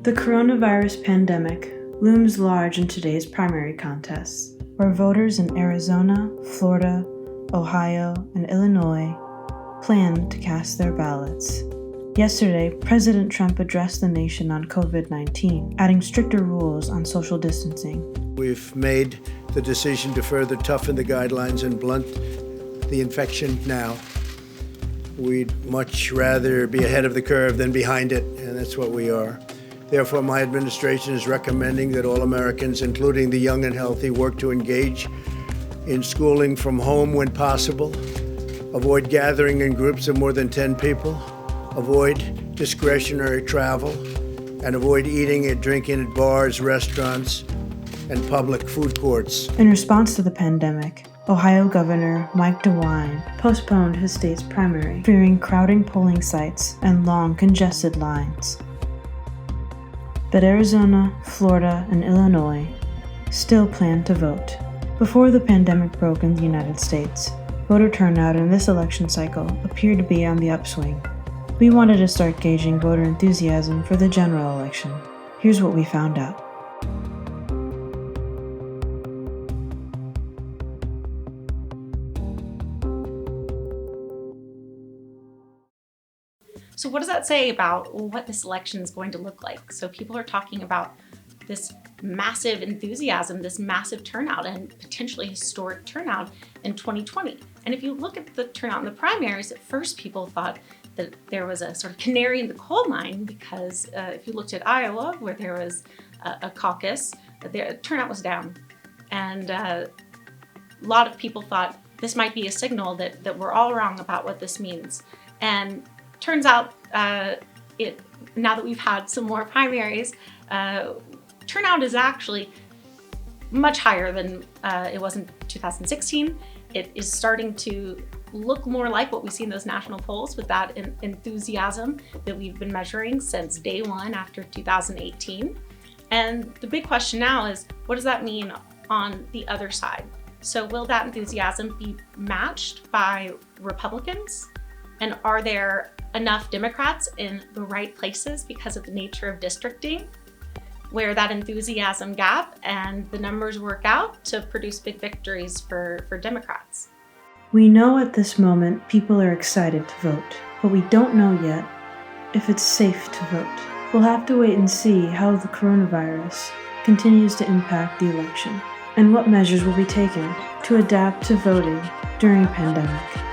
The coronavirus pandemic looms large in today's primary contests, where voters in Arizona, Florida, Ohio, and Illinois plan to cast their ballots. Yesterday, President Trump addressed the nation on COVID-19, adding stricter rules on social distancing. We've made the decision to further toughen the guidelines and blunt the infection now. We'd much rather be ahead of the curve than behind it, and that's what we are. Therefore, my administration is recommending that all Americans, including the young and healthy, work to engage in schooling from home when possible, avoid gathering in groups of more than 10 people, avoid discretionary travel, and avoid eating and drinking at bars, restaurants, and public food courts. In response to the pandemic, Ohio Governor Mike DeWine postponed his state's primary, fearing crowding polling sites and long, congested lines. But Arizona, Florida, and Illinois still plan to vote. Before the pandemic broke in the United States, voter turnout in this election cycle appeared to be on the upswing. We wanted to start gauging voter enthusiasm for the general election. Here's what we found out. So what does that say about what this election is going to look like? So people are talking about this massive enthusiasm, this massive turnout, and potentially historic turnout in 2020. And if you look at the turnout in the primaries, at first people thought that there was a sort of canary in the coal mine because if you looked at Iowa, where there was a caucus, the turnout was down. And a lot of people thought this might be a signal that we're all wrong about what this means. And turns out, now that we've had some more primaries, turnout is actually much higher than it was in 2016. It is starting to look more like what we see in those national polls with that enthusiasm that we've been measuring since day one after 2018. And the big question now is, what does that mean on the other side? So will that enthusiasm be matched by Republicans? And are there enough Democrats in the right places because of the nature of districting, where that enthusiasm gap and the numbers work out to produce big victories for Democrats? We know at this moment people are excited to vote, but we don't know yet if it's safe to vote. We'll have to wait and see how the coronavirus continues to impact the election and what measures will be taken to adapt to voting during a pandemic.